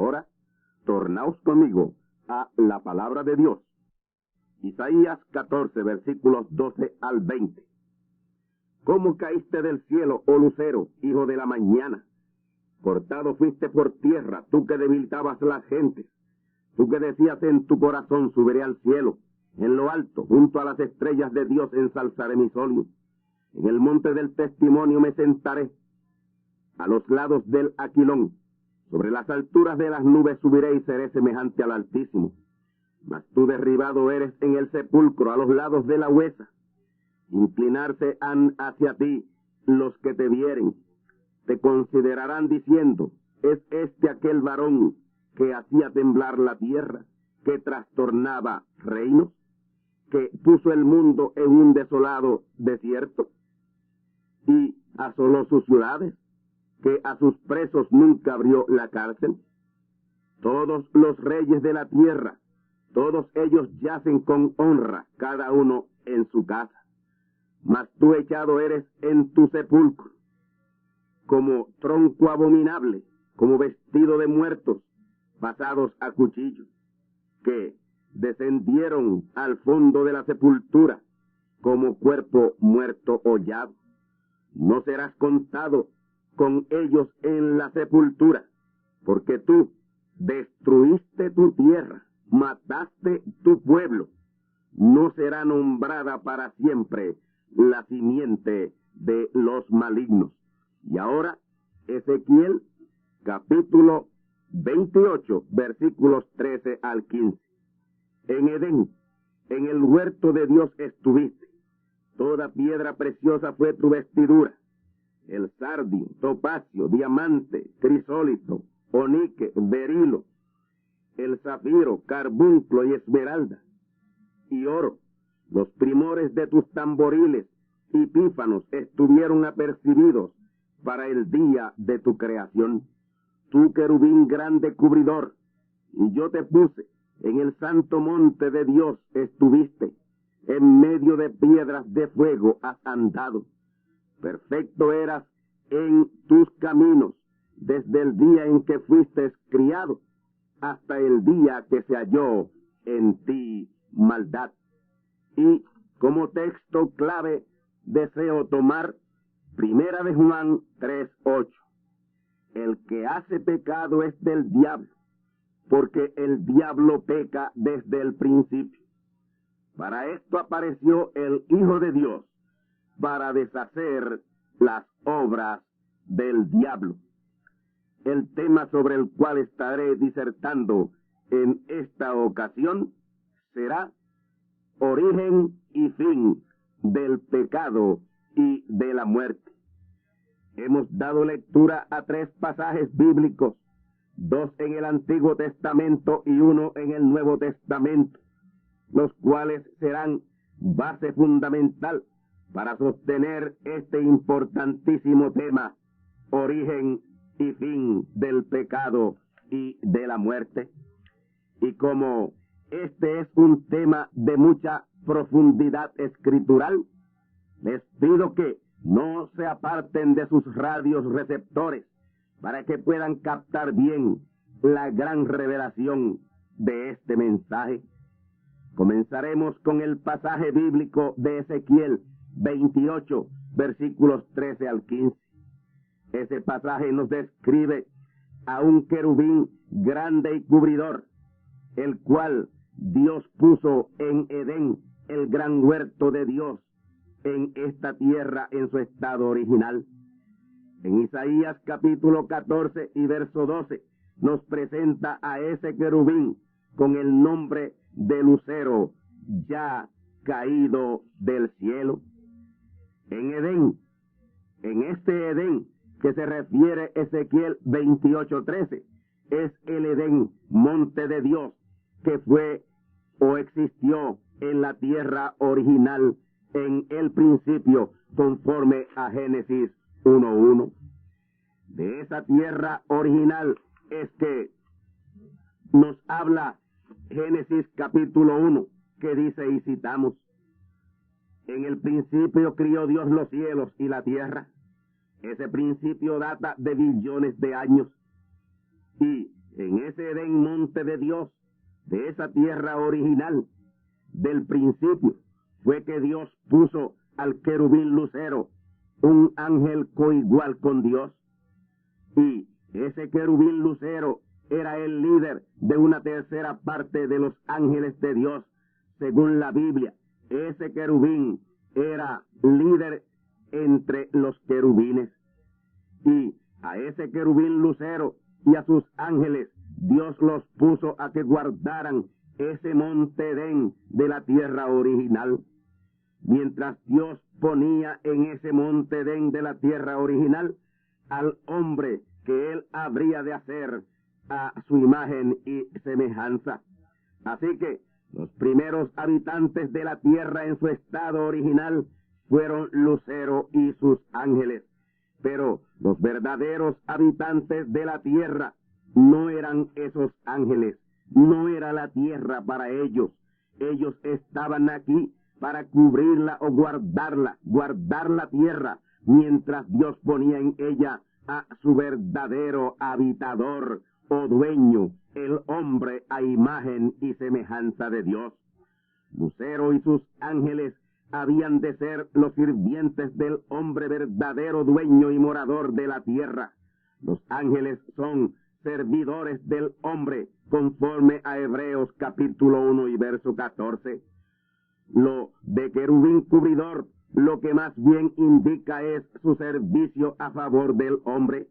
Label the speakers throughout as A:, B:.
A: Ahora, tornaos conmigo a la palabra de Dios. Isaías 14, versículos 12 al 20. ¿Cómo caíste del cielo, oh lucero, hijo de la mañana? Cortado fuiste por tierra, tú que debilitabas las gentes. Tú que decías en tu corazón, subiré al cielo. En lo alto, junto a las estrellas de Dios, ensalzaré mi solio. En el monte del testimonio me sentaré, a los lados del Aquilón. Sobre las alturas de las nubes subiré y seré semejante al Altísimo. Mas tú derribado eres en el sepulcro, a los lados de la huesa. Inclinarse han hacia ti los que te vieren. Te considerarán diciendo, ¿es este aquel varón que hacía temblar la tierra, que trastornaba reinos, que puso el mundo en un desolado desierto y asoló sus ciudades, que a sus presos nunca abrió la cárcel? Todos los reyes de la tierra, todos ellos yacen con honra, cada uno en su casa. Mas tú echado eres en tu sepulcro, como tronco abominable, como vestido de muertos, pasados a cuchillo, que descendieron al fondo de la sepultura, como cuerpo muerto hollado. No serás contado con ellos en la sepultura, porque tú destruiste tu tierra, mataste tu pueblo. No será nombrada para siempre la simiente de los malignos. Y ahora, Ezequiel, capítulo 28, versículos 13 al 15. En Edén, en el huerto de Dios estuviste. Toda piedra preciosa fue tu vestidura. El sardio, topacio, diamante, crisólito, onique, berilo, el zafiro, carbunclo y esmeralda, y oro. Los primores de tus tamboriles y pífanos estuvieron apercibidos para el día de tu creación. Tú, querubín grande cubridor, y yo te puse en el santo monte de Dios estuviste. En medio de piedras de fuego has andado. Perfecto eras en tus caminos, desde el día en que fuiste criado, hasta el día que se halló en ti maldad. Y como texto clave deseo tomar Primera de Juan 3:8. El que hace pecado es del diablo, porque el diablo peca desde el principio. Para esto apareció el Hijo de Dios, para deshacer las obras del diablo. El tema sobre el cual estaré disertando en esta ocasión será origen y fin del pecado y de la muerte. Hemos dado lectura a 3 pasajes bíblicos, 2 en el Antiguo Testamento y 1 en el Nuevo Testamento, los cuales serán base fundamental para sostener este importantísimo tema, origen y fin del pecado y de la muerte. Y como este es un tema de mucha profundidad escritural, les pido que no se aparten de sus radios receptores para que puedan captar bien la gran revelación de este mensaje. Comenzaremos con el pasaje bíblico de Ezequiel 28, versículos 13 al 15. Ese pasaje nos describe a un querubín grande y cubridor, el cual Dios puso en Edén, el gran huerto de Dios, en esta tierra en su estado original. En Isaías capítulo 14 y verso 12 nos presenta a ese querubín con el nombre de lucero, ya caído del cielo. En Edén, en este Edén que se refiere Ezequiel 28:13, es el Edén, monte de Dios, que fue o existió en la tierra original en el principio, conforme a Génesis 1:1. De esa tierra original es que nos habla Génesis capítulo 1, que dice, y citamos, en el principio crió Dios los cielos y la tierra. Ese principio data de billones de años. Y en ese Edén, monte de Dios, de esa tierra original, del principio, fue que Dios puso al querubín lucero, un ángel coigual con Dios. Y ese querubín lucero era el líder de una tercera parte de los ángeles de Dios, según la Biblia. Ese querubín era líder entre los querubines. Y a ese querubín lucero y a sus ángeles, Dios los puso a que guardaran ese monte Edén de la tierra original. Mientras Dios ponía en ese monte Edén de la tierra original al hombre que él habría de hacer a su imagen y semejanza. Así que los primeros habitantes de la tierra en su estado original fueron Lucero y sus ángeles. Pero los verdaderos habitantes de la tierra no eran esos ángeles, no era la tierra para ellos. Ellos estaban aquí para cubrirla o guardarla, guardar la tierra, mientras Dios ponía en ella a su verdadero habitador o dueño, el hombre a imagen y semejanza de Dios. Lucero y sus ángeles habían de ser los sirvientes del hombre verdadero, dueño y morador de la tierra. Los ángeles son servidores del hombre, conforme a Hebreos capítulo 1 y verso 14. Lo de querubín cubridor, lo que más bien indica es su servicio a favor del hombre.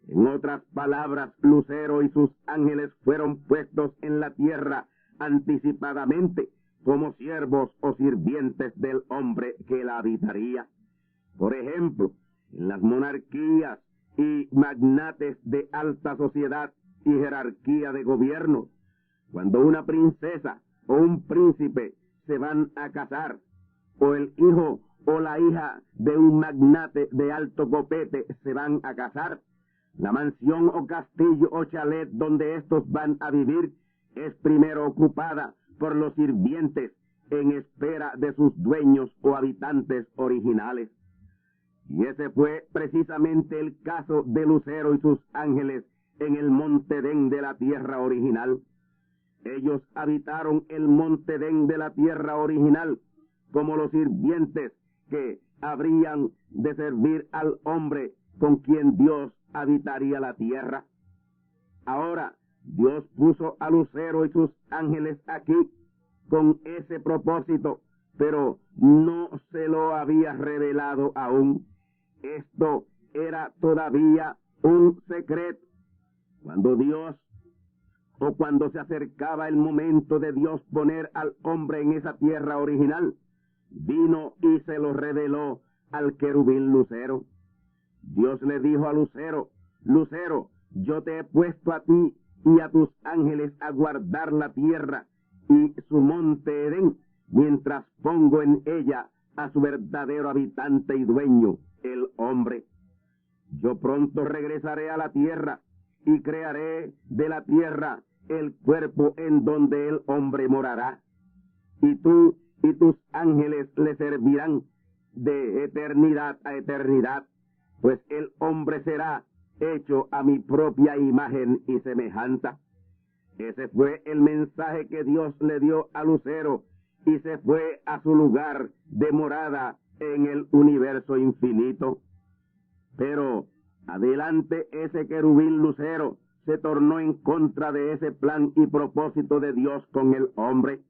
A: En otras palabras, Lucero y sus ángeles fueron puestos en la tierra anticipadamente como siervos o sirvientes del hombre que la habitaría. Por ejemplo, en las monarquías y magnates de alta sociedad y jerarquía de gobierno, cuando una princesa o un príncipe se van a casar, o el hijo o la hija de un magnate de alto copete se van a casar, la mansión o castillo o chalet donde estos van a vivir es primero ocupada por los sirvientes en espera de sus dueños o habitantes originales. Y ese fue precisamente el caso de Lucero y sus ángeles en el monte Edén de la tierra original. Ellos habitaron el monte Edén de la tierra original como los sirvientes que habrían de servir al hombre con quien Dios habitaría la tierra. Ahora, Dios puso a Lucero y sus ángeles aquí con ese propósito, pero no se lo había revelado aún. Esto era todavía un secreto. Cuando Dios, o cuando se acercaba el momento de Dios poner al hombre en esa tierra original, vino y se lo reveló al querubín Lucero. Dios le dijo a Lucero: Lucero, yo te he puesto a ti y a tus ángeles a guardar la tierra y su monte Edén, mientras pongo en ella a su verdadero habitante y dueño, el hombre. Yo pronto regresaré a la tierra y crearé de la tierra el cuerpo en donde el hombre morará. Y tú y tus ángeles le servirán de eternidad a eternidad, pues el hombre será hecho a mi propia imagen y semejanza. Ese fue el mensaje que Dios le dio a Lucero y se fue a su lugar de morada en el universo infinito. Pero adelante ese querubín Lucero se tornó en contra de ese plan y propósito de Dios con el hombre.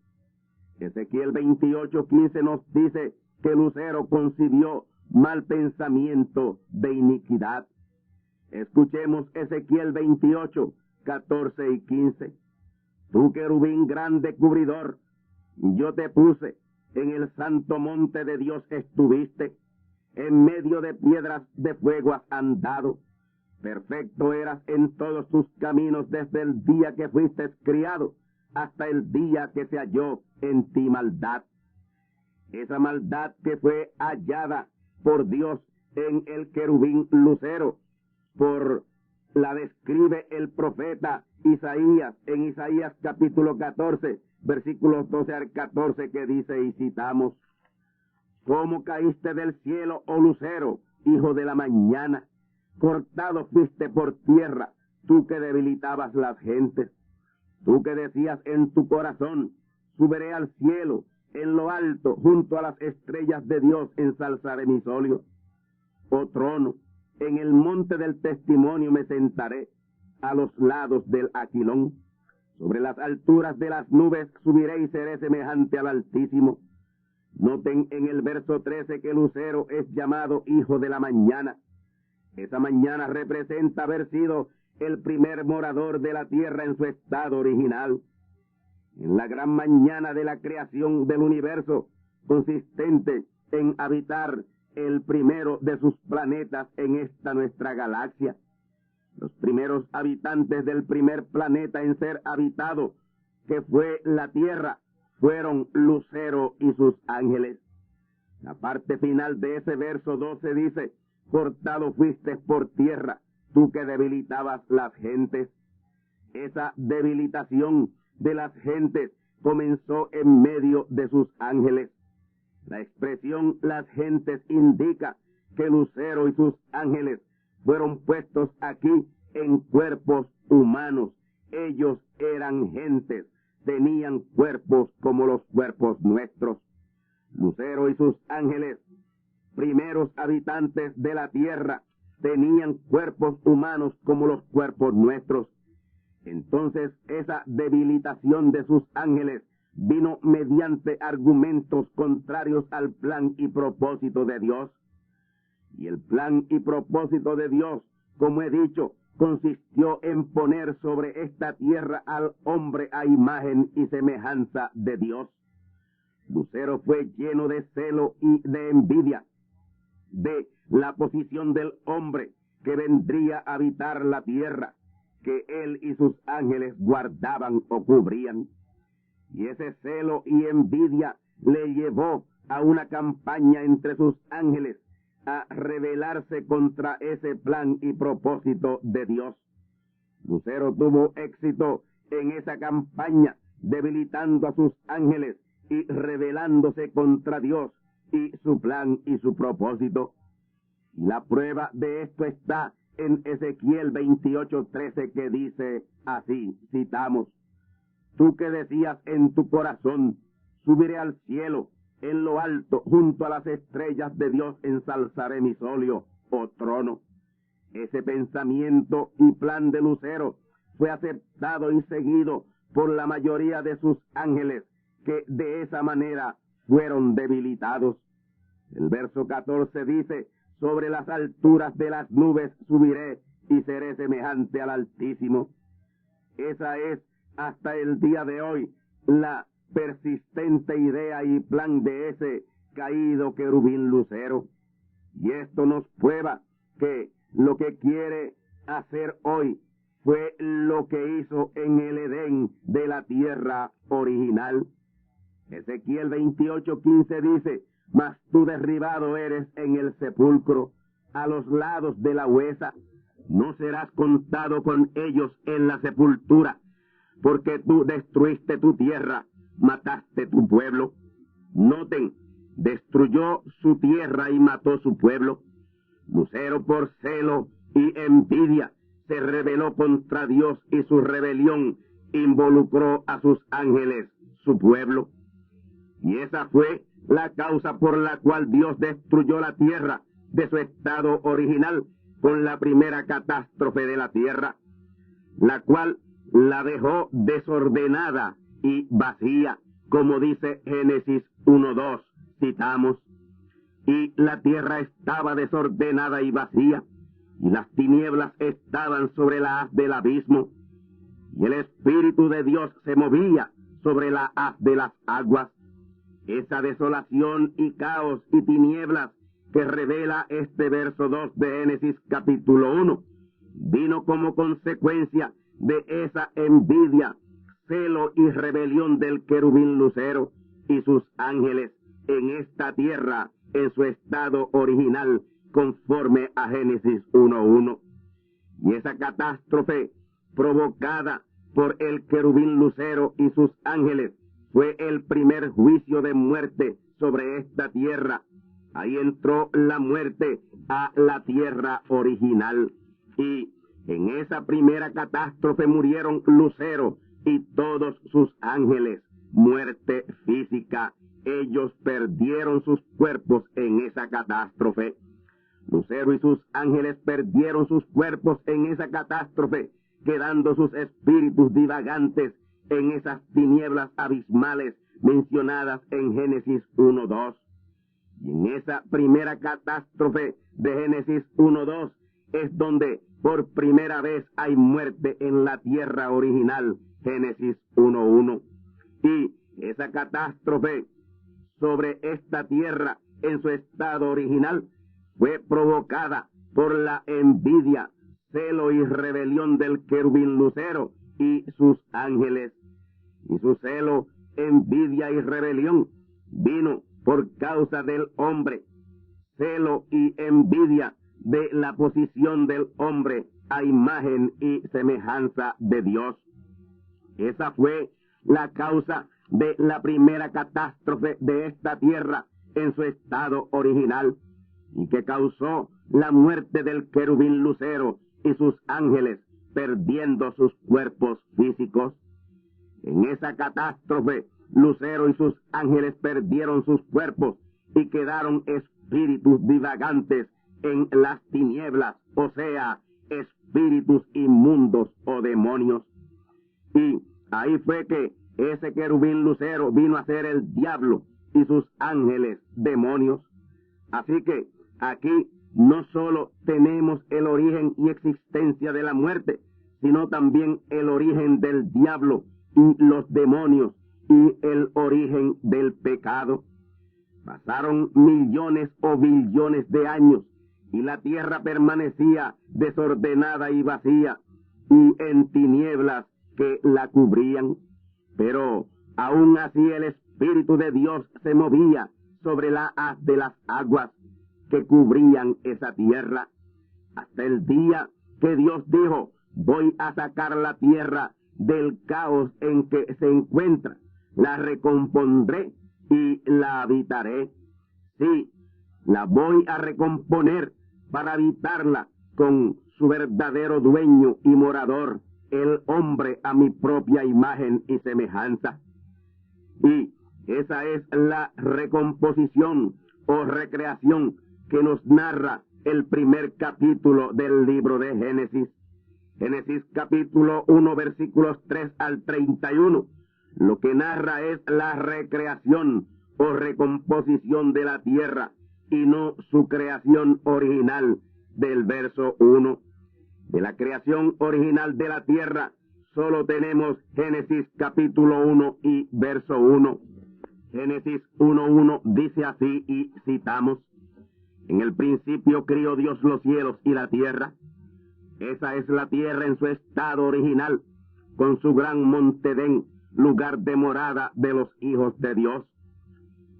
A: Ezequiel 28:15 nos dice que Lucero concibió mal pensamiento de iniquidad. Escuchemos Ezequiel 28:14 y 15. Tú, querubín grande cubridor, yo te puse, en el santo monte de Dios estuviste, en medio de piedras de fuego has andado. Perfecto eras en todos tus caminos desde el día que fuiste criado hasta el día que se halló en ti maldad. Esa maldad que fue hallada por Dios en el querubín Lucero, por la describe el profeta Isaías en Isaías capítulo 14, versículos 12 al 14, que dice, y citamos: ¿Cómo caíste del cielo, oh lucero, hijo de la mañana? Cortado fuiste por tierra, tú que debilitabas las gentes, tú que decías en tu corazón, subiré al cielo, en lo alto, junto a las estrellas de Dios, ensalzaré mi solio. Oh trono, en el monte del testimonio me sentaré, a los lados del Aquilón. Sobre las alturas de las nubes subiré y seré semejante al Altísimo. Noten en el verso 13 que Lucero es llamado hijo de la mañana. Esa mañana representa haber sido el primer morador de la tierra en su estado original. En la gran mañana de la creación del universo, consistente en habitar el primero de sus planetas en esta nuestra galaxia. Los primeros habitantes del primer planeta en ser habitado, que fue la Tierra, fueron Lucero y sus ángeles. La parte final de ese verso 12 dice, cortado fuiste por tierra, tú que debilitabas las gentes. Esa debilitación de las gentes comenzó en medio de sus ángeles. La expresión las gentes indica que Lucero y sus ángeles fueron puestos aquí en cuerpos humanos. Ellos eran gentes, tenían cuerpos como los cuerpos nuestros. Lucero y sus ángeles, primeros habitantes de la tierra, tenían cuerpos humanos como los cuerpos nuestros. Entonces esa debilitación de sus ángeles vino mediante argumentos contrarios al plan y propósito de Dios. Y el plan y propósito de Dios, como he dicho, consistió en poner sobre esta tierra al hombre a imagen y semejanza de Dios. Lucero fue lleno de celo y de envidia de la posición del hombre que vendría a habitar la tierra, que él y sus ángeles guardaban o cubrían. Y ese celo y envidia le llevó a una campaña entre sus ángeles a rebelarse contra ese plan y propósito de Dios. Lucero tuvo éxito en esa campaña, debilitando a sus ángeles y rebelándose contra Dios y su plan y su propósito. La prueba de esto está en Ezequiel 28:13, que dice así, citamos, tú que decías en tu corazón, subiré al cielo, en lo alto, junto a las estrellas de Dios, ensalzaré mi solio, oh trono. Ese pensamiento y plan de Lucero fue aceptado y seguido por la mayoría de sus ángeles, que de esa manera fueron debilitados. El verso 14 dice, sobre las alturas de las nubes subiré y seré semejante al Altísimo. Esa es hasta el día de hoy la persistente idea y plan de ese caído querubín Lucero. Y esto nos prueba que lo que quiere hacer hoy fue lo que hizo en el Edén de la tierra original. Ezequiel 28:15 dice, mas tú derribado eres en el sepulcro, a los lados de la huesa, no serás contado con ellos en la sepultura, porque tú destruiste tu tierra, mataste tu pueblo. Noten, destruyó su tierra y mató su pueblo. Lucero, por celo y envidia, se rebeló contra Dios, y su rebelión involucró a sus ángeles, su pueblo. Y esa fue la causa por la cual Dios destruyó la tierra de su estado original con la primera catástrofe de la tierra, la cual la dejó desordenada y vacía, como dice Génesis 1:2, citamos. Y la tierra estaba desordenada y vacía, y las tinieblas estaban sobre la haz del abismo, y el Espíritu de Dios se movía sobre la haz de las aguas. Esa desolación y caos y tinieblas que revela este verso 2 de Génesis capítulo 1, vino como consecuencia de esa envidia, celo y rebelión del querubín Lucero y sus ángeles en esta tierra en su estado original, conforme a Génesis 1:1. Y esa catástrofe provocada por el querubín Lucero y sus ángeles fue el primer juicio de muerte sobre esta tierra. Ahí entró la muerte a la tierra original. Y En esa primera catástrofe murieron Lucero y todos sus ángeles, muerte física. Ellos perdieron sus cuerpos en esa catástrofe. Lucero y sus ángeles perdieron sus cuerpos en esa catástrofe, quedando sus espíritus divagantes en esas tinieblas abismales mencionadas en Génesis 1:2. Y en esa primera catástrofe de Génesis 1:2 es donde por primera vez hay muerte en la tierra original, Génesis 1:1. Y esa catástrofe sobre esta tierra en su estado original fue provocada por la envidia, celo y rebelión del querubín Lucero y sus ángeles. Y su celo, envidia y rebelión vino por causa del hombre. Celo y envidia de la posición del hombre a imagen y semejanza de Dios. Esa fue la causa de la primera catástrofe de esta tierra en su estado original, y que causó la muerte del querubín Lucero y sus ángeles, perdiendo sus cuerpos físicos. En esa catástrofe, Lucero y sus ángeles perdieron sus cuerpos y quedaron espíritus divagantes en las tinieblas, o sea, espíritus inmundos o demonios. Y ahí fue que ese querubín Lucero vino a ser el diablo y sus ángeles demonios. Así que aquí no solo tenemos el origen y existencia de la muerte, sino también el origen del diablo y los demonios y el origen del pecado. Pasaron millones o billones de años y la tierra permanecía desordenada y vacía y en tinieblas que la cubrían. Pero aún así el Espíritu de Dios se movía sobre la haz de las aguas que cubrían esa tierra, hasta el día que Dios dijo: voy a sacar la tierra del caos en que se encuentra, la recompondré y la habitaré. Sí, la voy a recomponer para habitarla con su verdadero dueño y morador, el hombre a mi propia imagen y semejanza. Y esa es la recomposición o recreación que nos narra el primer capítulo del libro de Génesis. Génesis capítulo 1, versículos 3 al 31. Lo que narra es la recreación o recomposición de la tierra y no su creación original del verso 1. De la creación original de la tierra solo tenemos Génesis capítulo 1 y verso 1. Génesis 1:1 dice así, y citamos: en el principio crió Dios los cielos y la tierra. Esa es la tierra en su estado original, con su gran monte Edén, lugar de morada de los hijos de Dios.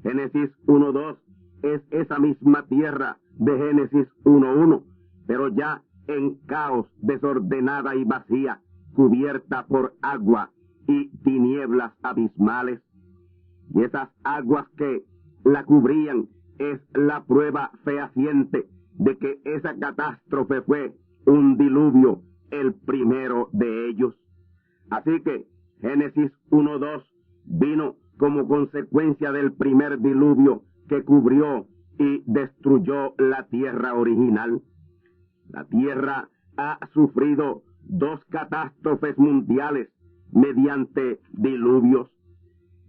A: Génesis 1:2 es esa misma tierra de Génesis 1:1, pero ya en caos, desordenada y vacía, cubierta por agua y tinieblas abismales. Y esas aguas que la cubrían es la prueba fehaciente de que esa catástrofe fue un diluvio, el primero de ellos. Así que Génesis 1:2 vino como consecuencia del primer diluvio que cubrió y destruyó la tierra original. La tierra ha sufrido dos catástrofes mundiales mediante diluvios.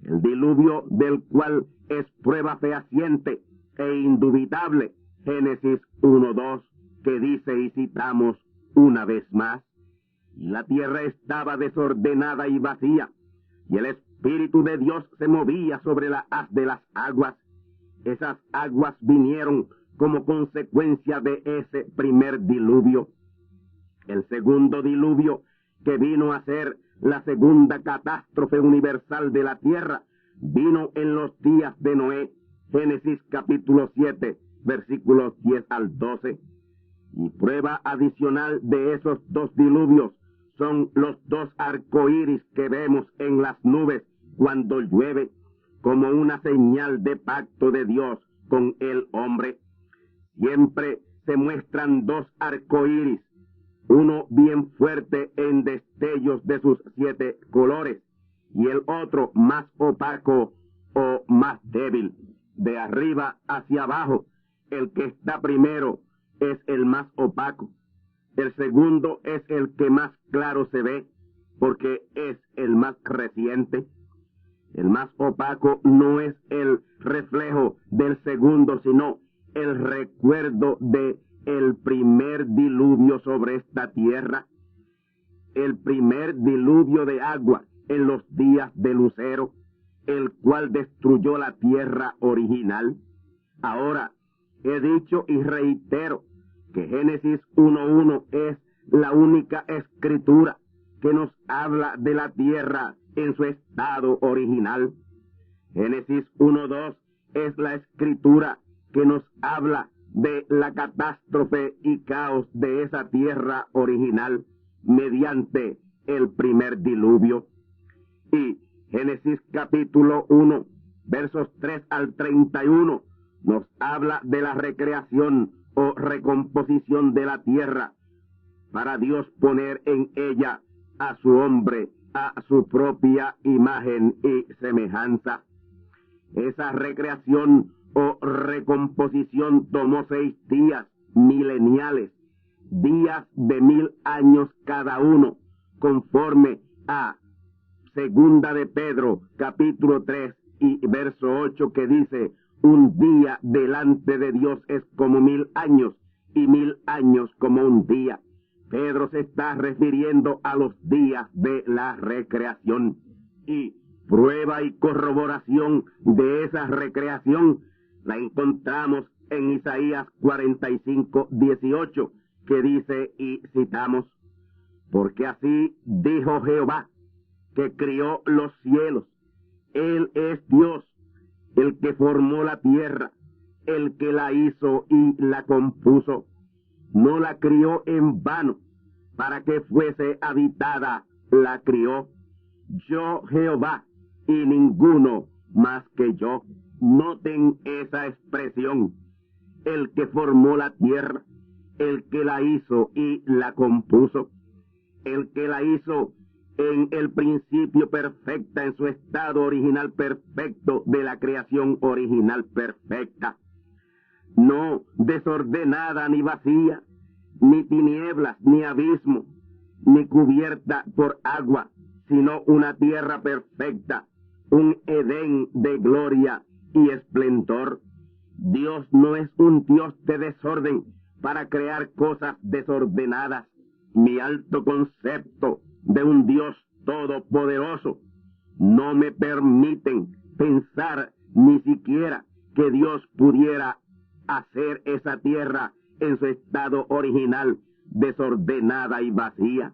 A: El diluvio del cual es prueba fehaciente e indubitable, Génesis 1:2, que dice, y citamos una vez más: y la tierra estaba desordenada y vacía, y el Espíritu de Dios se movía sobre la haz de las aguas. Esas aguas vinieron como consecuencia de ese primer diluvio. El segundo diluvio, que vino a ser la segunda catástrofe universal de la tierra, vino en los días de Noé, Génesis capítulo 7, versículos 10 al 12. Y prueba adicional de esos dos diluvios son los dos arcoíris que vemos en las nubes cuando llueve, como una señal de pacto de Dios con el hombre. Siempre se muestran dos arcoíris uno bien fuerte en destellos de sus 7 colores, y el otro más opaco o más débil. De arriba hacia abajo, el que está primero es el más opaco. El segundo es el que más claro se ve, porque es el más reciente. El más opaco no es el reflejo del segundo, sino el recuerdo de el primer diluvio sobre esta tierra, el primer diluvio de agua en los días de Lucero, el cual destruyó la tierra original. Ahora, he dicho y reitero que Génesis 1:1 es la única escritura que nos habla de la tierra en su estado original. Génesis 1:2 es la escritura que nos habla de la catástrofe y caos de esa tierra original mediante el primer diluvio. Y Génesis capítulo 1, versos 3 al 31, nos habla de la recreación o recomposición de la tierra para Dios poner en ella a su hombre, a su propia imagen y semejanza. Esa recreación o recomposición tomó 6 días mileniales, días de 1000 años cada uno, conforme a Segunda de Pedro, capítulo 3 y verso 8, que dice: un día delante de Dios es como 1000 años, y 1000 años como un día. Pedro se está refiriendo a los días de la recreación. Y prueba y corroboración de esa recreación la encontramos en Isaías 45:18, que dice, y citamos: porque así dijo Jehová, que crió los cielos. Él es Dios, el que formó la tierra, el que la hizo y la compuso. No la crió en vano, para que fuese habitada, la crió. Yo Jehová, y ninguno más que yo. Noten esa expresión: el que formó la tierra, el que la hizo y la compuso, el que la hizo en el principio perfecta, en su estado original perfecto de la creación original perfecta. No desordenada ni vacía, ni tinieblas, ni abismo, ni cubierta por agua, sino una tierra perfecta, un Edén de gloria y esplendor. Dios no es un Dios de desorden para crear cosas desordenadas. Mi alto concepto de un Dios todopoderoso no me permiten pensar ni siquiera que Dios pudiera hacer esa tierra en su estado original, desordenada y vacía.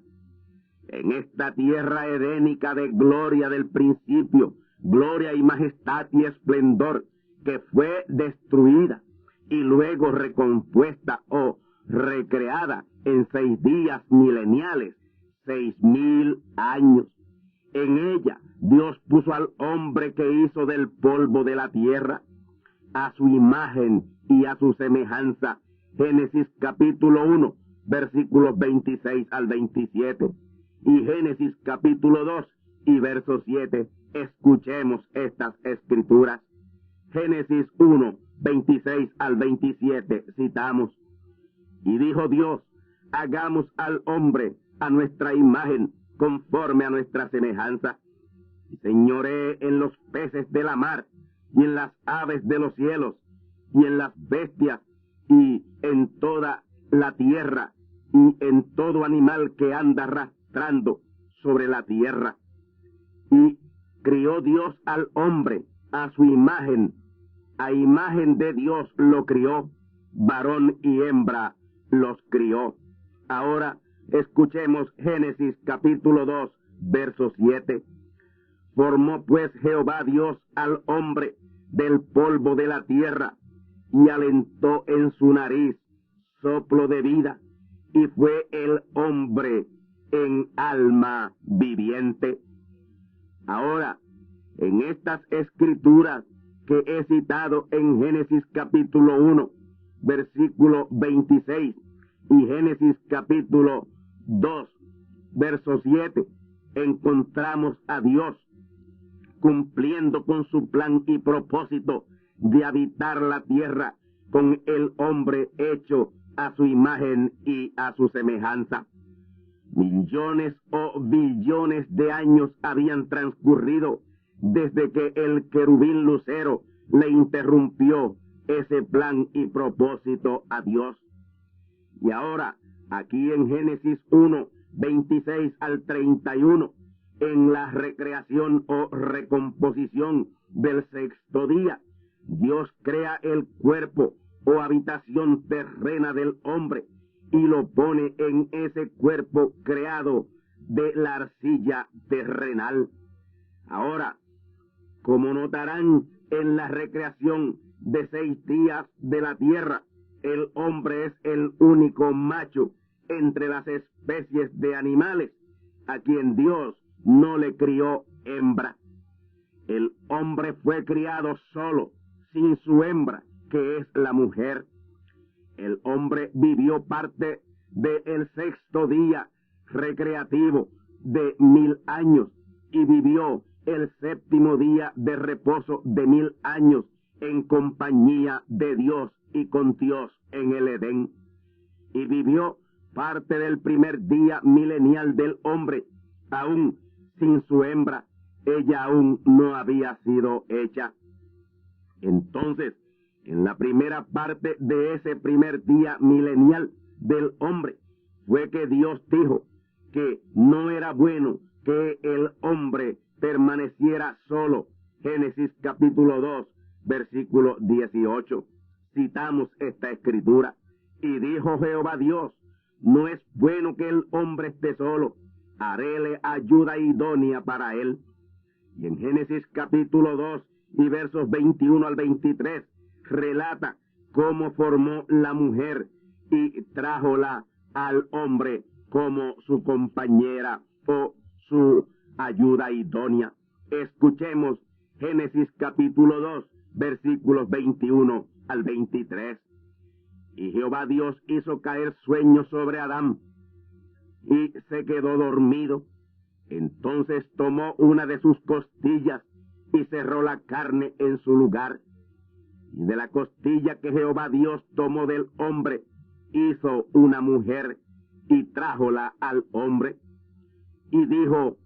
A: En esta tierra edénica de gloria del principio, gloria y majestad y esplendor, que fue destruida y luego recompuesta o recreada en 6 días mileniales, 6000 años. En ella Dios puso al hombre que hizo del polvo de la tierra, a su imagen y a su semejanza. Génesis capítulo 1, versículos 26 al 27. Y Génesis capítulo 2 y verso 7. Escuchemos estas escrituras. Génesis 1, 26 al 27, citamos: y dijo Dios, hagamos al hombre a nuestra imagen, conforme a nuestra semejanza, y señoree en los peces de la mar, y en las aves de los cielos, y en las bestias, y en toda la tierra, y en todo animal que anda arrastrando sobre la tierra. Y crió Dios al hombre a su imagen, a imagen de Dios lo crió, varón y hembra los crió. Ahora escuchemos Génesis capítulo 2, verso 7. Formó pues Jehová Dios al hombre del polvo de la tierra, y alentó en su nariz soplo de vida, y fue el hombre en alma viviente. Ahora, en estas escrituras que he citado en Génesis capítulo 1, versículo 26, y Génesis capítulo 2, verso 7, encontramos a Dios cumpliendo con su plan y propósito de habitar la tierra con el hombre hecho a su imagen y a su semejanza. Millones o billones de años habían transcurrido desde que el querubín lucero le interrumpió ese plan y propósito a Dios. Y ahora, aquí en Génesis 1, 26 al 31, en la recreación o recomposición del sexto día, Dios crea el cuerpo o habitación terrena del hombre y lo pone en ese cuerpo creado de la arcilla terrenal. Ahora, como notarán en la recreación de 6 días de la tierra, el hombre es el único macho entre las especies de animales a quien Dios no le crió hembra. El hombre fue criado solo, sin su hembra, que es la mujer. El hombre vivió parte del sexto día recreativo de 1000 años y vivió el séptimo día de reposo de 1000 años en compañía de Dios y con Dios en el Edén. Y vivió parte del primer día milenial del hombre, aún sin su hembra. Ella aún no había sido hecha. Entonces, en la primera parte de ese primer día milenial del hombre, fue que Dios dijo que no era bueno que el hombre permaneciera solo. Génesis capítulo 2, versículo 18. Citamos esta escritura. Y dijo Jehová Dios, no es bueno que el hombre esté solo, haréle ayuda idónea para él. Y en Génesis capítulo 2 y versos 21 al 23, relata cómo formó la mujer y trájola al hombre como su compañera o su ayuda idónea. Escuchemos Génesis capítulo 2, versículos 21 al 23. Y Jehová Dios hizo caer sueño sobre Adán, y se quedó dormido. Entonces tomó una de sus costillas y cerró la carne en su lugar. Y de la costilla que Jehová Dios tomó del hombre, hizo una mujer y trájola al hombre. Y dijo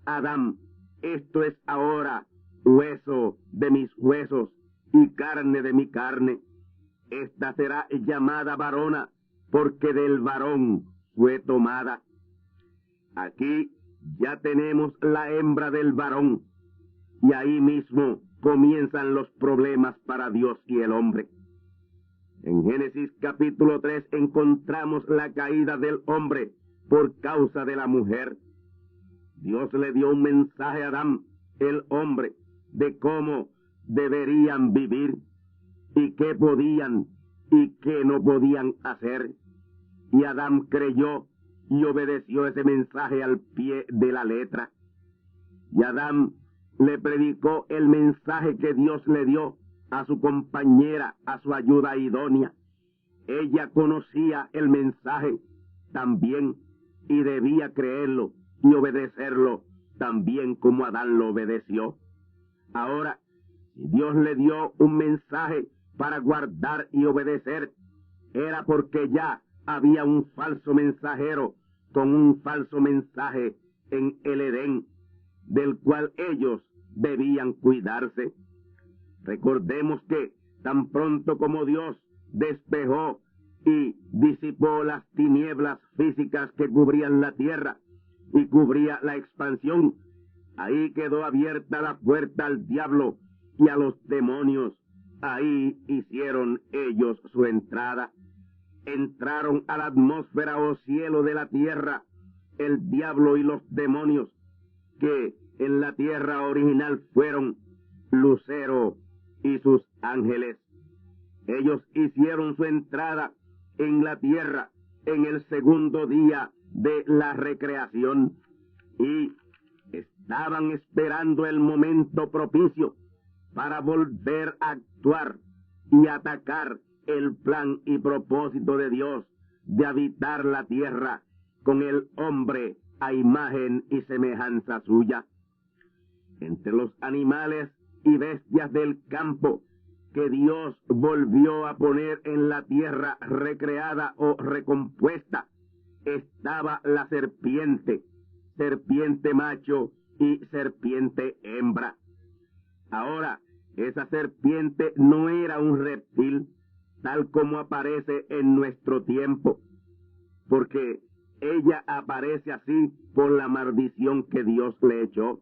A: Adán, esto es ahora hueso de mis huesos y carne de mi carne. Esta será llamada varona, porque del varón fue tomada. Aquí ya tenemos la hembra del varón, y ahí mismo comienzan los problemas para Dios y el hombre. En Génesis capítulo 3 encontramos la caída del hombre por causa de la mujer. Dios le dio un mensaje a Adán, el hombre, de cómo deberían vivir y qué podían y qué no podían hacer. Y Adán creyó y obedeció ese mensaje al pie de la letra. Y Adán le predicó el mensaje que Dios le dio a su compañera, a su ayuda idónea. Ella conocía el mensaje también y debía creerlo y obedecerlo también como Adán lo obedeció. Ahora, si Dios le dio un mensaje para guardar y obedecer, era porque ya había un falso mensajero con un falso mensaje en el Edén, del cual ellos debían cuidarse. Recordemos que tan pronto como Dios despejó y disipó las tinieblas físicas que cubrían la tierra y cubría la expansión, ahí quedó abierta la puerta al diablo y a los demonios. Ahí hicieron ellos su entrada. Entraron a la atmósfera o cielo de la tierra el diablo y los demonios, que en la tierra original fueron Lucero y sus ángeles. Ellos hicieron su entrada en la tierra en el segundo día de la recreación y estaban esperando el momento propicio para volver a actuar y atacar el plan y propósito de Dios de habitar la tierra con el hombre a imagen y semejanza suya. Entre los animales y bestias del campo que Dios volvió a poner en la tierra recreada o recompuesta, estaba la serpiente, serpiente macho y serpiente hembra. Ahora, esa serpiente no era un reptil, tal como aparece en nuestro tiempo, porque ella aparece así por la maldición que Dios le echó.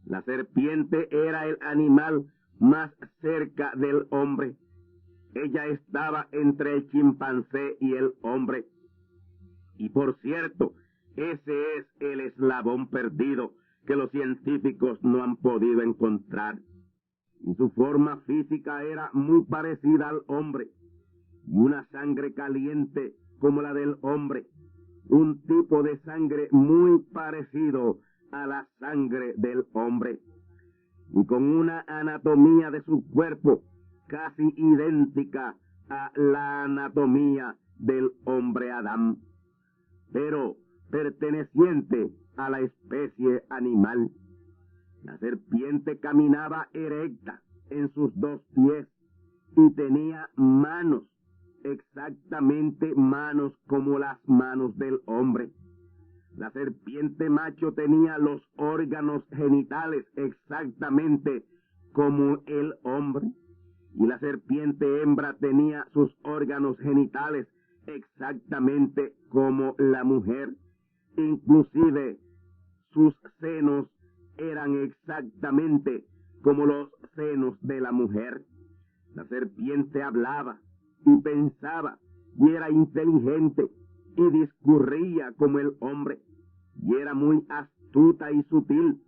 A: La serpiente era el animal más cerca del hombre. Ella estaba entre el chimpancé y el hombre. Y por cierto, ese es el eslabón perdido que los científicos no han podido encontrar. Y su forma física era muy parecida al hombre, y una sangre caliente como la del hombre, un tipo de sangre muy parecido a la sangre del hombre, y con una anatomía de su cuerpo casi idéntica a la anatomía del hombre Adán, pero perteneciente a la especie animal. La serpiente caminaba erecta en sus dos pies y tenía manos, exactamente manos como las manos del hombre. La serpiente macho tenía los órganos genitales exactamente como el hombre, y la serpiente hembra tenía sus órganos genitales exactamente como la mujer. Inclusive sus senos eran exactamente como los senos de la mujer. La serpiente hablaba y pensaba y era inteligente y discurría como el hombre, y era muy astuta y sutil,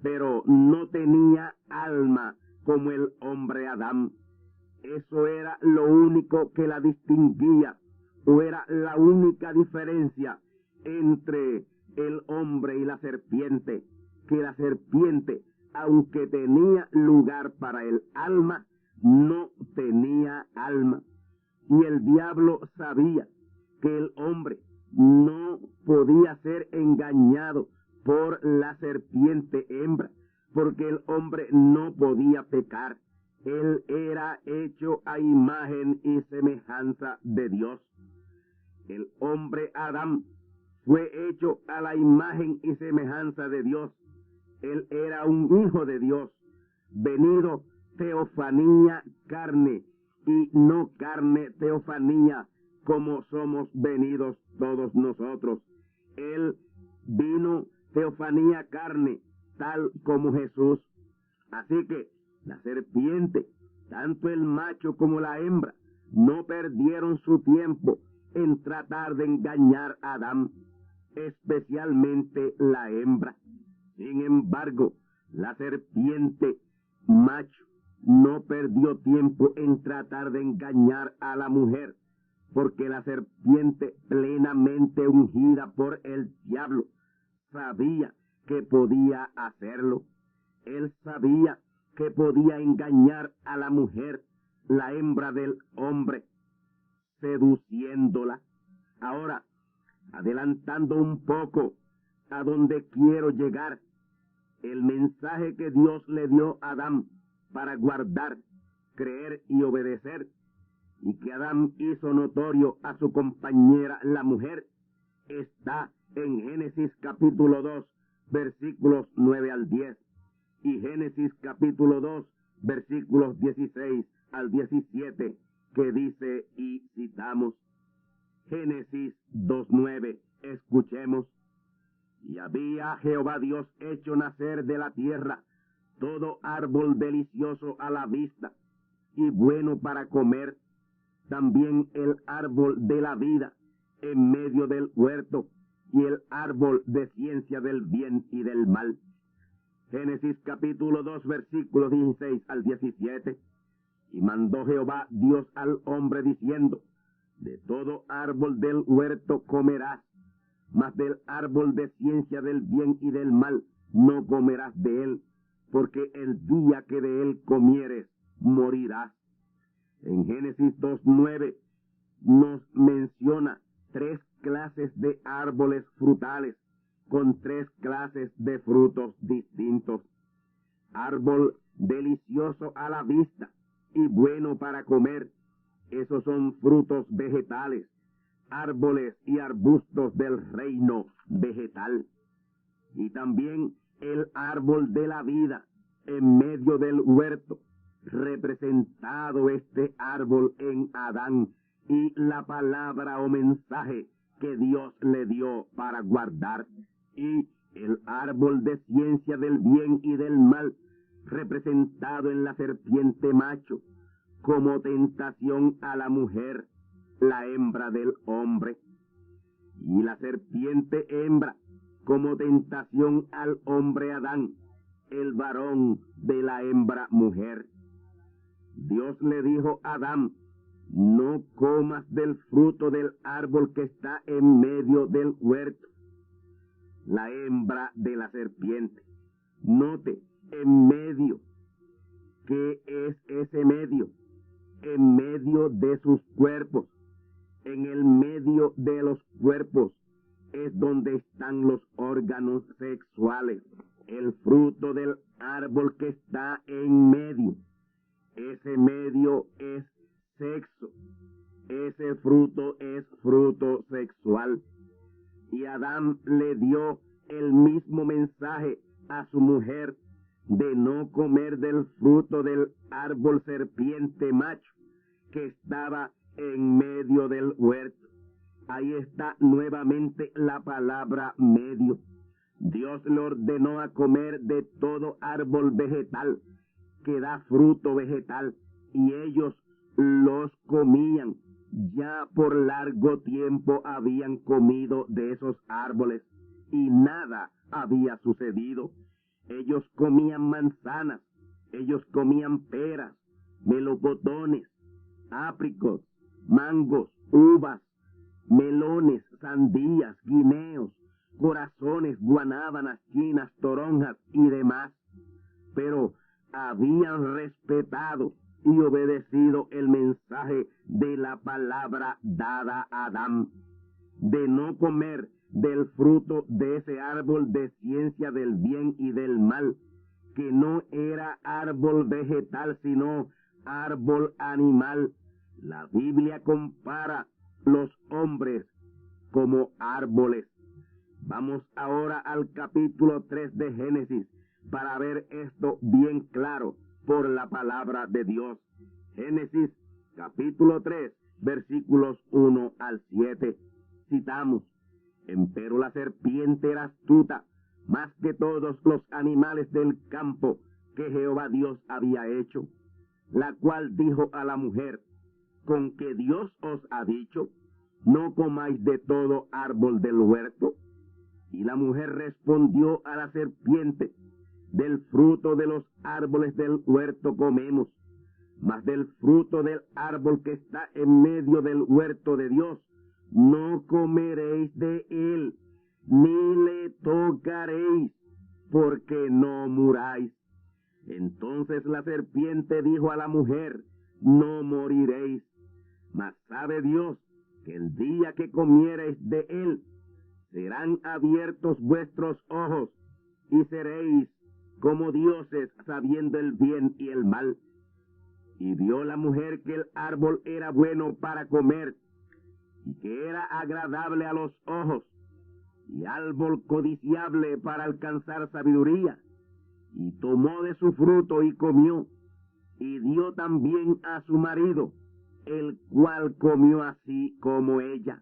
A: pero no tenía alma como el hombre Adán. Eso era lo único que la distinguía, o era la única diferencia entre el hombre y la serpiente, que la serpiente, aunque tenía lugar para el alma, no tenía alma. Y el diablo sabía que el hombre no podía ser engañado por la serpiente hembra, porque el hombre no podía pecar. Él era hecho a imagen y semejanza de Dios. El hombre Adán fue hecho a la imagen y semejanza de Dios. Él era un hijo de Dios, venido teofanía carne, y no carne teofanía como somos venidos todos nosotros. Él vino teofanía carne, tal como Jesús. Así que la serpiente, tanto el macho como la hembra, no perdieron su tiempo en tratar de engañar a Adán, especialmente la hembra. Sin embargo, la serpiente macho no perdió tiempo en tratar de engañar a la mujer, porque la serpiente, plenamente ungida por el diablo, sabía que podía hacerlo. Él sabía que podía engañar a la mujer, la hembra del hombre, seduciéndola. Ahora, adelantando un poco a donde quiero llegar, el mensaje que Dios le dio a Adán para guardar, creer y obedecer, y que Adán hizo notorio a su compañera la mujer, está en Génesis capítulo 2, versículos 9 al 10, y Génesis capítulo 2, versículos 16 al 17, que dice, y citamos, Génesis 2:9, escuchemos. Y había Jehová Dios hecho nacer de la tierra todo árbol delicioso a la vista y bueno para comer, también el árbol de la vida en medio del huerto y el árbol de ciencia del bien y del mal. Génesis capítulo 2 versículos 16 al 17. Y mandó Jehová Dios al hombre diciendo, de todo árbol del huerto comerás, mas del árbol de ciencia del bien y del mal no comerás de él, porque el día que de él comieres, morirás. En Génesis 2:9 nos menciona 3 clases de árboles frutales con 3 clases de frutos distintos. Árbol delicioso a la vista y bueno para comer. Esos son frutos vegetales, árboles y arbustos del reino vegetal. Y también el árbol de la vida en medio del huerto, representado este árbol en Adán y la palabra o mensaje que Dios le dio para guardar. Y el árbol de ciencia del bien y del mal, representado en la serpiente macho, como tentación a la mujer, la hembra del hombre. Y la serpiente hembra, como tentación al hombre Adán, el varón de la hembra mujer. Dios le dijo a Adán: no comas del fruto del árbol que está en medio del huerto. La hembra de la serpiente. Note, en medio. ¿Qué es ese medio? En medio de sus cuerpos. En el medio de los cuerpos es donde están los órganos sexuales. El fruto del árbol que está en medio. Ese medio es sexo. Ese fruto es fruto sexual. Y Adán le dio el mismo mensaje a su mujer de no comer del fruto del árbol serpiente macho que estaba en medio del huerto. Ahí está nuevamente la palabra medio. Dios le ordenó a comer de todo árbol vegetal que da fruto vegetal, y ellos los comían. Ya por largo tiempo habían comido de esos árboles y nada había sucedido. Ellos comían manzanas, ellos comían peras, melocotones, ápricos, mangos, uvas, melones, sandías, guineos, corazones, guanábanas, chinas, toronjas y demás. Pero habían respetado y obedecido el mensaje de la palabra dada a Adán, de no comer del fruto de ese árbol de ciencia del bien y del mal, que no era árbol vegetal, sino árbol animal. La Biblia compara los hombres como árboles. Vamos ahora al capítulo 3 de Génesis para ver esto bien claro por la palabra de Dios. Génesis capítulo 3, versículos 1 al 7. Citamos: empero la serpiente era astuta más que todos los animales del campo que Jehová Dios había hecho, la cual dijo a la mujer: con que Dios os ha dicho, no comáis de todo árbol del huerto. Y la mujer respondió a la serpiente: del fruto de los árboles del huerto comemos, mas del fruto del árbol que está en medio del huerto de Dios, no comeréis de él, ni le tocaréis, porque no muráis. Entonces la serpiente dijo a la mujer: no moriréis, mas sabe Dios que el día que comiereis de él, serán abiertos vuestros ojos, y seréis como dioses, sabiendo el bien y el mal. Y vio la mujer que el árbol era bueno para comer, y que era agradable a los ojos, y árbol codiciable para alcanzar sabiduría. Y tomó de su fruto y comió, y dio también a su marido, el cual comió así como ella.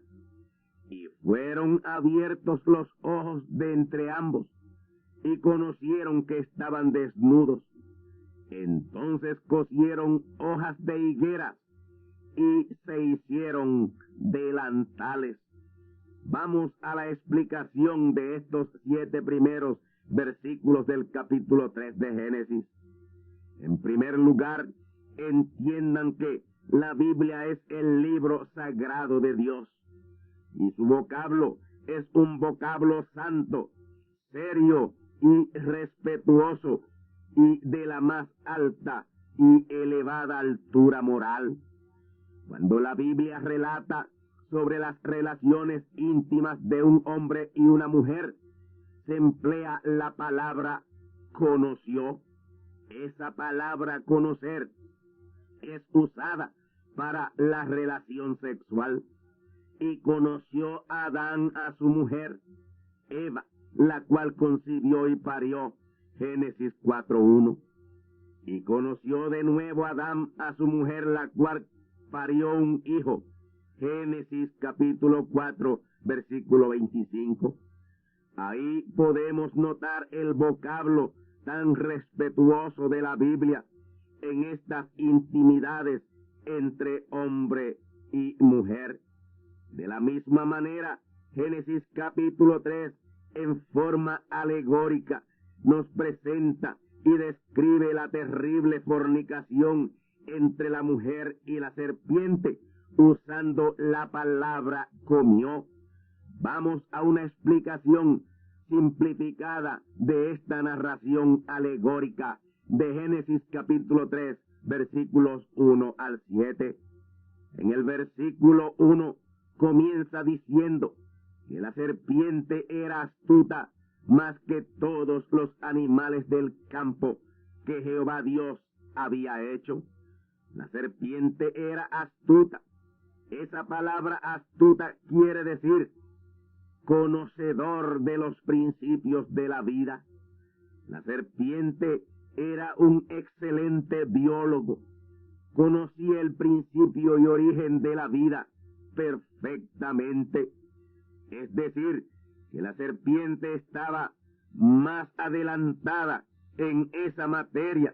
A: Y fueron abiertos los ojos de entre ambos, y conocieron que estaban desnudos. Entonces cosieron hojas de higuera y se hicieron delantales. Vamos a la explicación de estos 7 primeros versículos del capítulo 3 de Génesis. En primer lugar, entiendan que la Biblia es el libro sagrado de Dios, y su vocablo es un vocablo santo, serio y respetuoso, y de la más alta y elevada altura moral. Cuando la Biblia relata sobre las relaciones íntimas de un hombre y una mujer, se emplea la palabra conoció. Esa palabra conocer es usada para la relación sexual. Y conoció Adán a su mujer, Eva, la cual concibió y parió. Génesis 4:1. Y conoció de nuevo Adán a su mujer, la cual parió un hijo. Génesis capítulo 4, versículo 25. Ahí podemos notar el vocablo tan respetuoso de la Biblia en estas intimidades entre hombre y mujer. De la misma manera, Génesis capítulo 3, en forma alegórica, nos presenta y describe la terrible fornicación entre la mujer y la serpiente, usando la palabra comió. Vamos a una explicación simplificada de esta narración alegórica de Génesis capítulo 3, versículos 1 al 7. En el versículo 1 comienza diciendo que la serpiente era astuta más que todos los animales del campo que Jehová Dios había hecho. La serpiente era astuta. Esa palabra astuta quiere decir conocedor de los principios de la vida. La serpiente era un excelente biólogo. Conocía el principio y origen de la vida perfectamente. Es decir, que la serpiente estaba más adelantada en esa materia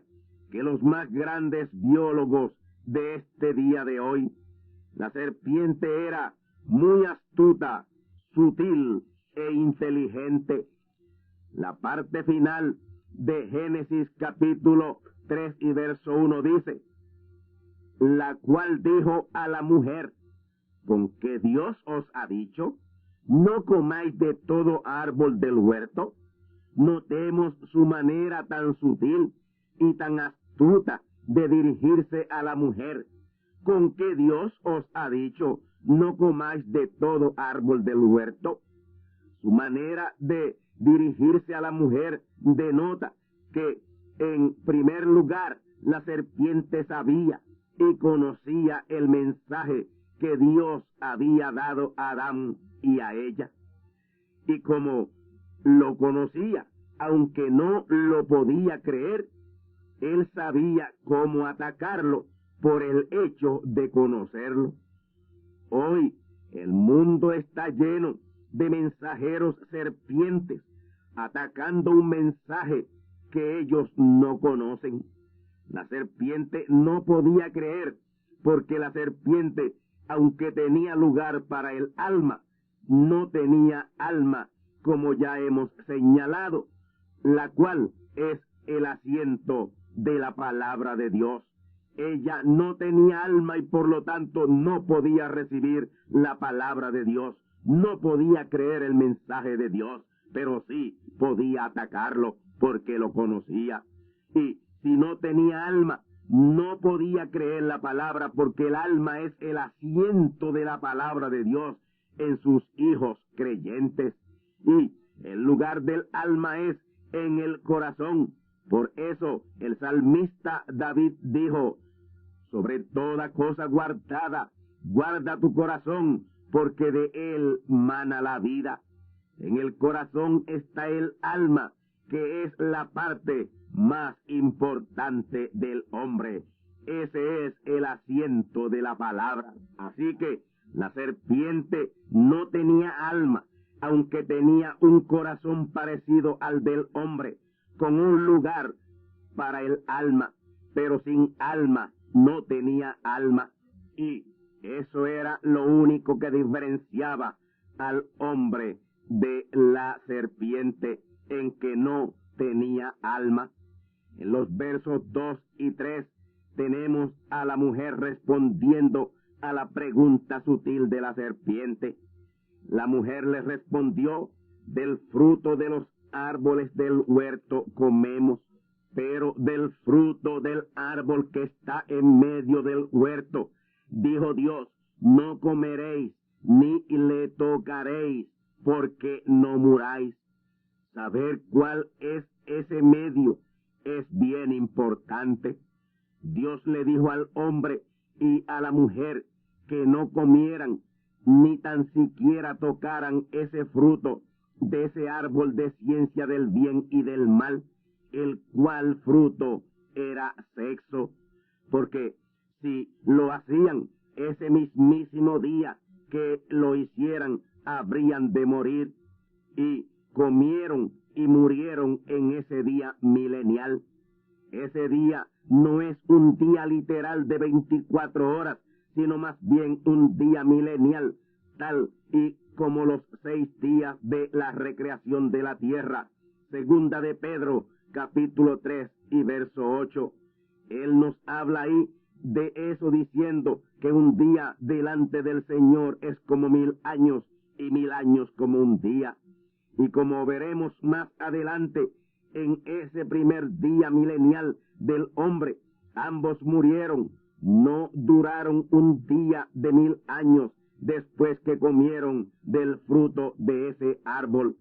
A: que los más grandes biólogos de este día de hoy. La serpiente era muy astuta, sutil e inteligente. La parte final de Génesis capítulo 3 y verso 1 dice, la cual dijo a la mujer, ¿con qué Dios os ha dicho? ¿No comáis de todo árbol del huerto? Notemos su manera tan sutil y tan astuta de dirigirse a la mujer. ¿Con qué Dios os ha dicho? ¿No comáis de todo árbol del huerto? Su manera de dirigirse a la mujer denota que, en primer lugar, la serpiente sabía y conocía el mensaje que Dios había dado a Adán y a ella. Y como lo conocía, aunque no lo podía creer, él sabía cómo atacarlo por el hecho de conocerlo. Hoy el mundo está lleno de mensajeros serpientes atacando un mensaje que ellos no conocen. La serpiente no podía creer porque la serpiente, aunque tenía lugar para el alma, no tenía alma, como ya hemos señalado, la cual es el asiento de la palabra de Dios. Ella no tenía alma y por lo tanto no podía recibir la palabra de Dios, no podía creer el mensaje de Dios, pero sí podía atacarlo porque lo conocía. Y si no tenía alma, no podía creer la palabra porque el alma es el asiento de la palabra de Dios en sus hijos creyentes. Y el lugar del alma es en el corazón. Por eso el salmista David dijo, sobre toda cosa guardada, guarda tu corazón, porque de él mana la vida. En el corazón está el alma, que es la parte más importante del hombre. Ese es el asiento de la palabra. Así que la serpiente no tenía alma, aunque tenía un corazón parecido al del hombre, con un lugar para el alma, pero sin alma, no tenía alma. Y eso era lo único que diferenciaba al hombre de la serpiente, en que no tenía alma. En los versos 2 y 3 tenemos a la mujer respondiendo a la pregunta sutil de la serpiente. La mujer le respondió, del fruto de los árboles del huerto comemos, pero del fruto del árbol que está en medio del huerto, dijo Dios, no comeréis, ni le tocaréis, porque no muráis. Saber cuál es ese medio es bien importante. Dios le dijo al hombre y a la mujer que no comieran ni tan siquiera tocaran ese fruto de ese árbol de ciencia del bien y del mal, el cual fruto era sexo, porque si lo hacían ese mismísimo día que lo hicieran, habrían de morir, y comieron y murieron en ese día milenial. Ese día no es un día literal de 24 horas, sino más bien un día milenial, tal y como los 6 días de la recreación de la tierra. Segunda de Pedro, capítulo 3 y verso 8. Él nos habla ahí de eso, diciendo que un día delante del Señor es como 1000 años y 1000 años como un día. Y como veremos más adelante, en ese primer día milenial del hombre, ambos murieron, no duraron un día de 1000 años después que comieron del fruto de ese árbol.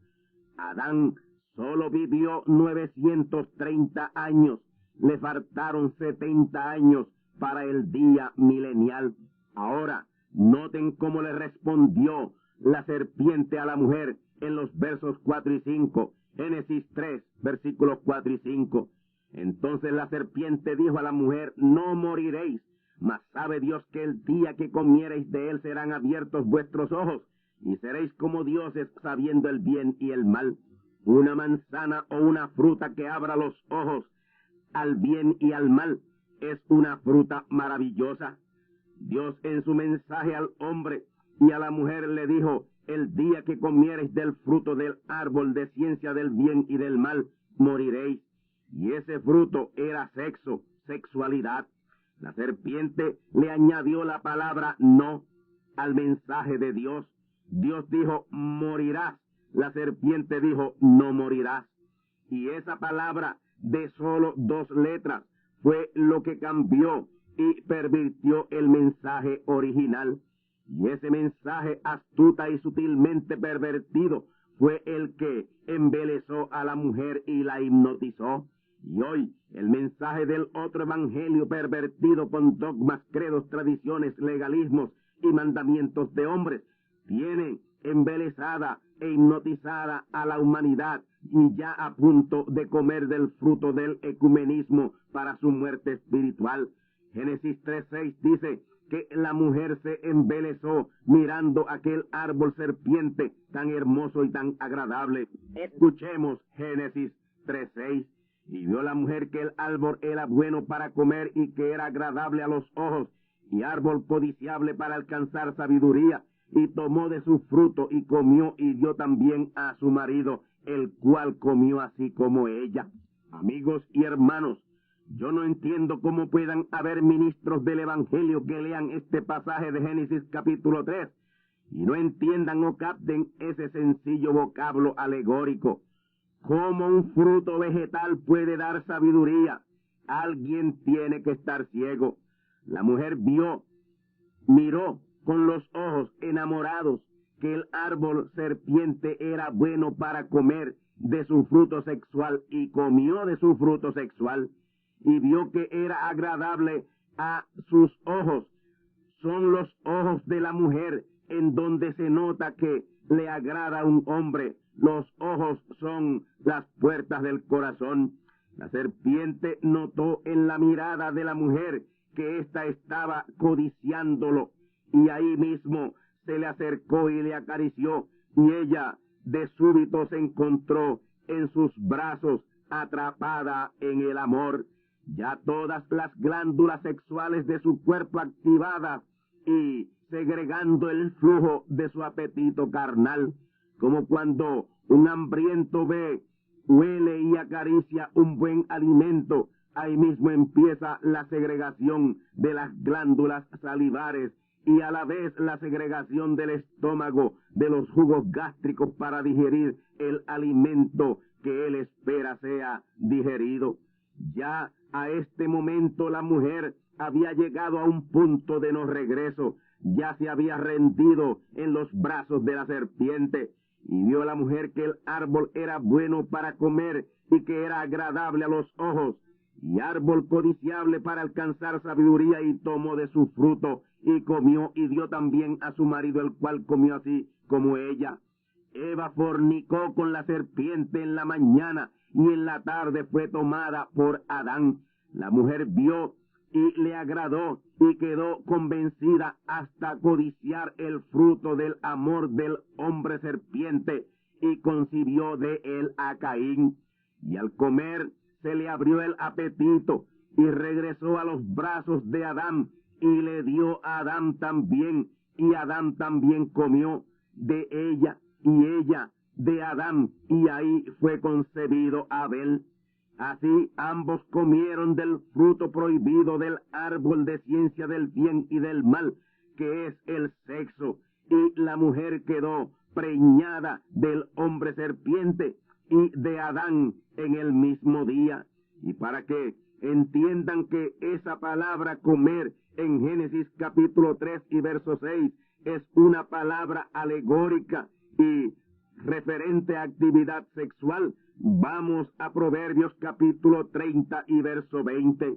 A: Adán solo vivió 930 años, le faltaron 70 años para el día milenial. Ahora, noten cómo le respondió la serpiente a la mujer en los versos 4 y 5, Génesis 3, versículos 4 y 5. Entonces la serpiente dijo a la mujer: no moriréis, mas sabe Dios que el día que comiereis de él serán abiertos vuestros ojos, y seréis como dioses, sabiendo el bien y el mal. Una manzana o una fruta que abra los ojos al bien y al mal es una fruta maravillosa. Dios en su mensaje al hombre y a la mujer le dijo: el día que comiereis del fruto del árbol de ciencia del bien y del mal, moriréis. Y ese fruto era sexo, sexualidad. La serpiente le añadió la palabra no al mensaje de Dios. Dios dijo: morirás. La serpiente dijo: no morirás. Y esa palabra de solo 2 letras fue lo que cambió y pervirtió el mensaje original. Y ese mensaje astuta y sutilmente pervertido fue el que embelezó a la mujer y la hipnotizó. Y hoy el mensaje del otro evangelio pervertido con dogmas, credos, tradiciones, legalismos y mandamientos de hombres tiene embelezada e hipnotizada a la humanidad, y ya a punto de comer del fruto del ecumenismo para su muerte espiritual. Génesis 3:6 dice que la mujer se embelezó mirando aquel árbol serpiente tan hermoso y tan agradable. Escuchemos Génesis 3:6. Y vio la mujer que el árbol era bueno para comer y que era agradable a los ojos, y árbol codiciable para alcanzar sabiduría, y tomó de su fruto y comió, y dio también a su marido, el cual comió así como ella. Amigos y hermanos, yo no entiendo cómo puedan haber ministros del evangelio que lean este pasaje de Génesis capítulo 3 y no entiendan o capten ese sencillo vocablo alegórico. ¿Cómo un fruto vegetal puede dar sabiduría? Alguien tiene que estar ciego. La mujer miró con los ojos enamorados que el árbol serpiente era bueno para comer de su fruto sexual, y comió de su fruto sexual, y vio que era agradable a sus ojos. Son los ojos de la mujer en donde se nota que le agrada a un hombre. Los ojos son las puertas del corazón. La serpiente notó en la mirada de la mujer que ésta estaba codiciándolo, y ahí mismo se le acercó y le acarició, y ella de súbito se encontró en sus brazos, atrapada en el amor. Ya todas las glándulas sexuales de su cuerpo activadas y segregando el flujo de su apetito carnal, como cuando un hambriento ve, huele y acaricia un buen alimento. Ahí mismo empieza la segregación de las glándulas salivares y a la vez la segregación del estómago, de los jugos gástricos para digerir el alimento que él espera sea digerido. Ya a este momento la mujer había llegado a un punto de no regreso. ya se había rendido en los brazos de la serpiente, y vio la mujer que el árbol era bueno para comer y que era agradable a los ojos, y árbol codiciable para alcanzar sabiduría, y tomó de su fruto y comió, y dio también a su marido, el cual comió así como ella. Eva fornicó con la serpiente en la mañana, y en la tarde fue tomada por Adán. La mujer vio y le agradó, y quedó convencida hasta codiciar el fruto del amor del hombre serpiente, y concibió de él a Caín. Y al comer se le abrió el apetito, y regresó a los brazos de Adán, y le dio a Adán también, y Adán también comió de ella, y ella de Adán, y ahí fue concebido Abel. Así ambos comieron del fruto prohibido del árbol de ciencia del bien y del mal, que es el sexo, y la mujer quedó preñada del hombre serpiente y de Adán en el mismo día. Y para que entiendan que esa palabra comer en Génesis capítulo 3 y verso 6 es una palabra alegórica y referente a actividad sexual, vamos a Proverbios capítulo 30 y verso 20.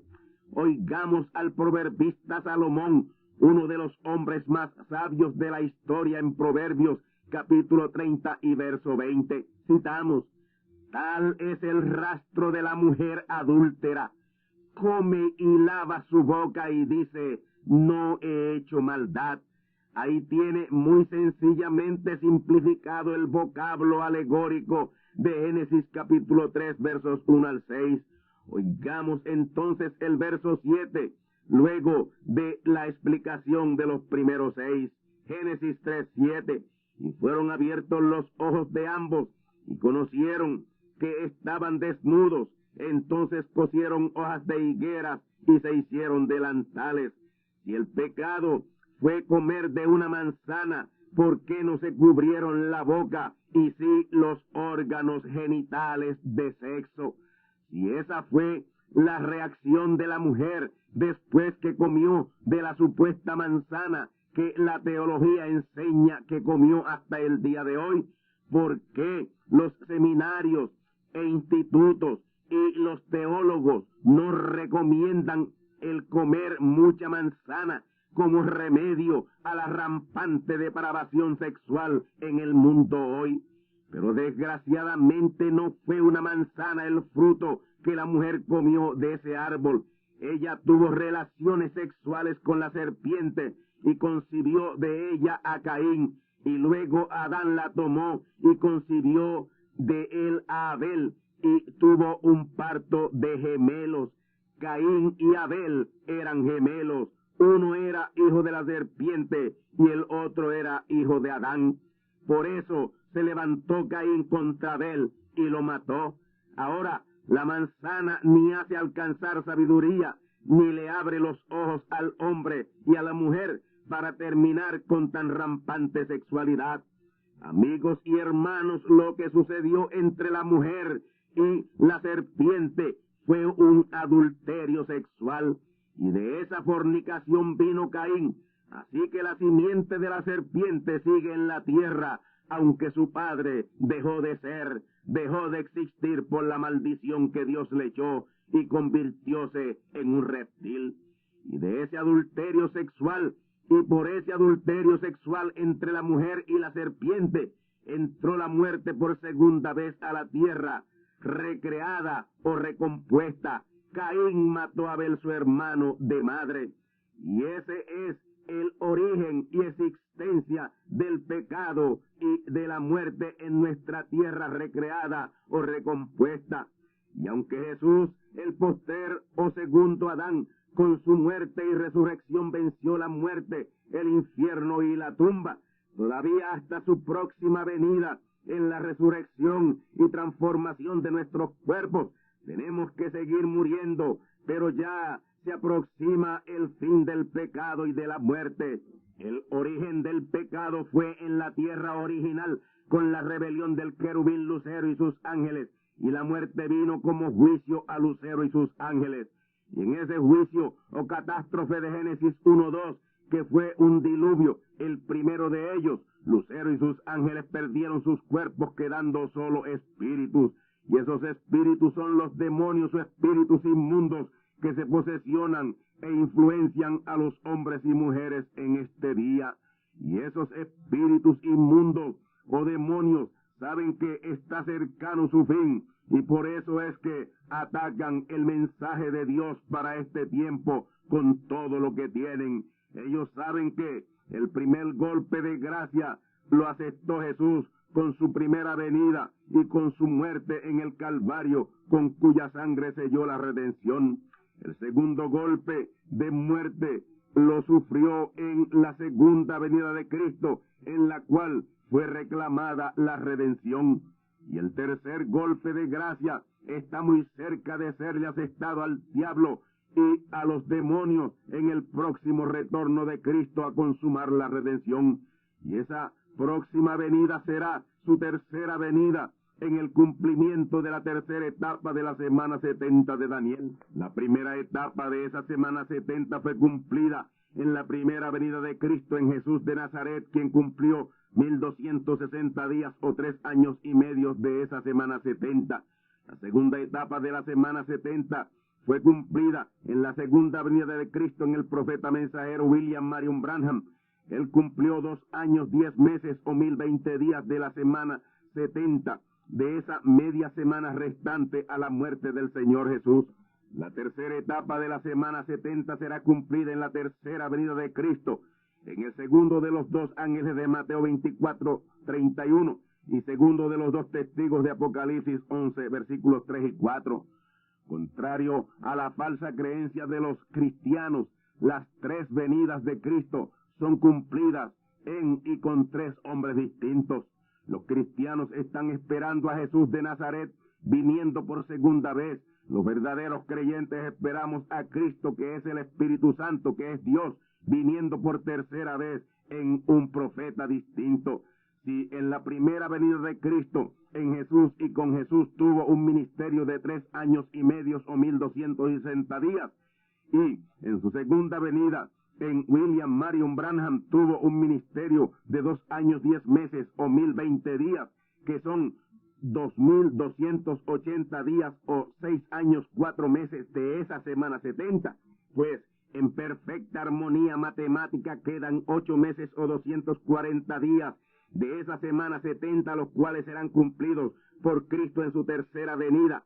A: Oigamos al proverbista Salomón, uno de los hombres más sabios de la historia, en Proverbios capítulo 30 y verso 20. Citamos: tal es el rastro de la mujer adúltera, come y lava su boca y dice, no he hecho maldad. Ahí tiene muy sencillamente simplificado el vocablo alegórico de Génesis capítulo 3 versos 1 al 6. Oigamos entonces el verso 7, luego de la explicación de los primeros 6. Génesis 3, 7. Y fueron abiertos los ojos de ambos, y conocieron que estaban desnudos. Entonces cosieron hojas de higueras y se hicieron delantales. Si el pecado fue comer de una manzana, ¿por qué no se cubrieron la boca y sí los órganos genitales de sexo? Si esa fue la reacción de la mujer después que comió de la supuesta manzana que la teología enseña que comió hasta el día de hoy, ¿por qué los seminarios e institutos y los teólogos no recomiendan el comer mucha manzana como remedio a la rampante depravación sexual en el mundo hoy? Pero desgraciadamente no fue una manzana el fruto que la mujer comió de ese árbol. Ella tuvo relaciones sexuales con la serpiente y concibió de ella a Caín, y luego Adán la tomó y concibió de él a Abel, y tuvo un parto de gemelos. Caín y Abel eran gemelos. Uno era hijo de la serpiente y el otro era hijo de Adán. Por eso se levantó Caín contra Abel y lo mató. Ahora, la manzana ni hace alcanzar sabiduría, ni le abre los ojos al hombre y a la mujer para terminar con tan rampante sexualidad. Amigos y hermanos, lo que sucedió entre la mujer y la serpiente fue un adulterio sexual, y de esa fornicación vino Caín. Así que la simiente de la serpiente sigue en la tierra, aunque su padre dejó de ser, dejó de existir por la maldición que Dios le echó y convirtióse en un reptil. Y de ese adulterio sexual, y por ese adulterio sexual entre la mujer y la serpiente, entró la muerte por segunda vez a la tierra, recreada o recompuesta. Caín mató a Abel, su hermano de madre. Y ese es el origen y existencia del pecado y de la muerte en nuestra tierra recreada o recompuesta. Y aunque Jesús, el postrer o segundo Adán, con su muerte y resurrección venció la muerte, el infierno y la tumba, todavía hasta su próxima venida en la resurrección y transformación de nuestros cuerpos, tenemos que seguir muriendo, pero ya se aproxima el fin del pecado y de la muerte. El origen del pecado fue en la tierra original, con la rebelión del querubín Lucero y sus ángeles, y la muerte vino como juicio a Lucero y sus ángeles. Y en ese juicio o catástrofe de Génesis 1:2, que fue un diluvio, el primero de ellos, Lucero y sus ángeles perdieron sus cuerpos, quedando solo espíritus. Y esos espíritus son los demonios o espíritus inmundos que se posesionan e influencian a los hombres y mujeres en este día. Y esos espíritus inmundos o demonios saben que está cercano su fin, y por eso es que atacan el mensaje de Dios para este tiempo con todo lo que tienen. Ellos saben que el primer golpe de gracia lo aceptó Jesús con su primera venida y con su muerte en el Calvario, con cuya sangre selló la redención. El segundo golpe de muerte lo sufrió en la segunda venida de Cristo, en la cual fue reclamada la redención. Y el tercer golpe de gracia está muy cerca de serle aceptado al diablo y a los demonios en el próximo retorno de Cristo a consumar la redención. Y esa próxima venida será su tercera venida en el cumplimiento de la tercera etapa de la semana 70 de Daniel. La primera etapa de esa semana 70 fue cumplida en la primera venida de Cristo en Jesús de Nazaret, quien cumplió 1260 días o 3 años y medio de esa semana 70. La segunda etapa de la semana 70 fue cumplida en la segunda venida de Cristo en el profeta mensajero William Marion Branham. Él cumplió 2 años, 10 meses o 1020 días de la semana 70, de esa media semana restante a la muerte del Señor Jesús. La tercera etapa de la semana 70 será cumplida en la tercera venida de Cristo, en el segundo de los 2 ángeles de Mateo 24:31 y segundo de los 2 testigos de Apocalipsis 11, versículos 3 y 4. Contrario a la falsa creencia de los cristianos, las 3 venidas de Cristo son cumplidas en y con 3 hombres distintos. Los cristianos están esperando a Jesús de Nazaret viniendo por segunda vez. Los verdaderos creyentes esperamos a Cristo, que es el Espíritu Santo, que es Dios, viniendo por tercera vez en un profeta distinto. Si en la primera venida de Cristo, en Jesús y con Jesús, tuvo un ministerio de 3 años y medio o 1260 días, y en su segunda venida, en William Marion Branham, tuvo un ministerio de 2 años, 10 meses o 1020 días, que son 2280 días o 6 años, 4 meses de esa semana 70, pues en perfecta armonía matemática quedan 8 meses o 240 días de esa semana 70, los cuales serán cumplidos por Cristo en su tercera venida,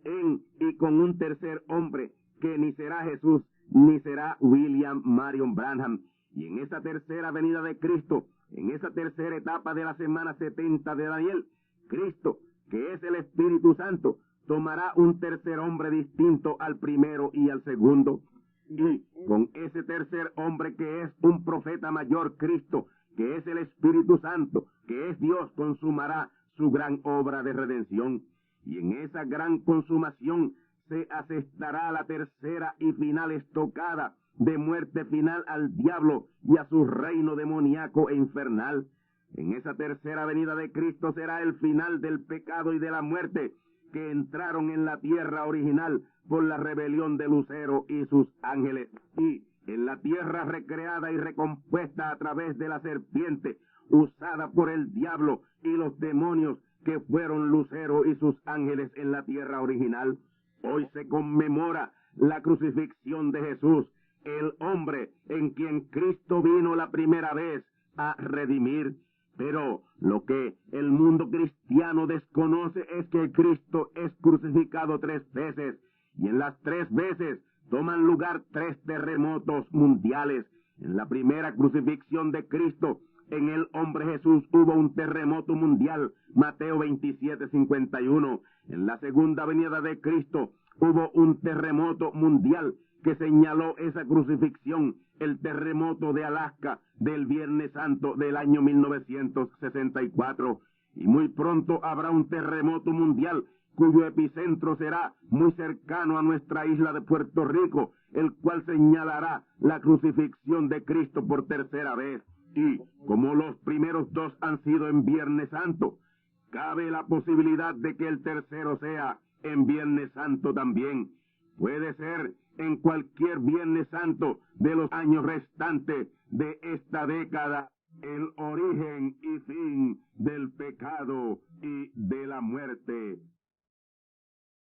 A: en y con un tercer hombre, que ni será Jesús, ni será William Marion Branham. Y en esa tercera venida de Cristo, en esa tercera etapa de la semana 70 de Daniel, Cristo, que es el Espíritu Santo, tomará un tercer hombre distinto al primero y al segundo. Y con ese tercer hombre, que es un profeta mayor, Cristo, que es el Espíritu Santo, que es Dios, consumará su gran obra de redención. Y en esa gran consumación se asestará la tercera y final estocada de muerte final al diablo y a su reino demoníaco e infernal. En esa tercera venida de Cristo será el final del pecado y de la muerte, que entraron en la tierra original por la rebelión de Lucero y sus ángeles. Y en la tierra recreada y recompuesta a través de la serpiente, usada por el diablo y los demonios, que fueron Lucero y sus ángeles en la tierra original. Hoy se conmemora la crucifixión de Jesús, el hombre en quien Cristo vino la primera vez a redimir. Pero lo que el mundo cristiano desconoce es que Cristo es crucificado 3 veces, y en las 3 veces toman lugar 3 terremotos mundiales. En la primera crucifixión de Cristo, en el hombre Jesús, hubo un terremoto mundial, Mateo 27:51. En la segunda venida de Cristo hubo un terremoto mundial que señaló esa crucifixión, el terremoto de Alaska del Viernes Santo del año 1964. Y muy pronto habrá un terremoto mundial cuyo epicentro será muy cercano a nuestra isla de Puerto Rico, el cual señalará la crucifixión de Cristo por tercera vez. Y como los primeros 2 han sido en Viernes Santo, cabe la posibilidad de que el tercero sea en Viernes Santo también. Puede ser en cualquier Viernes Santo de los años restantes de esta década el origen y fin del pecado y de la muerte.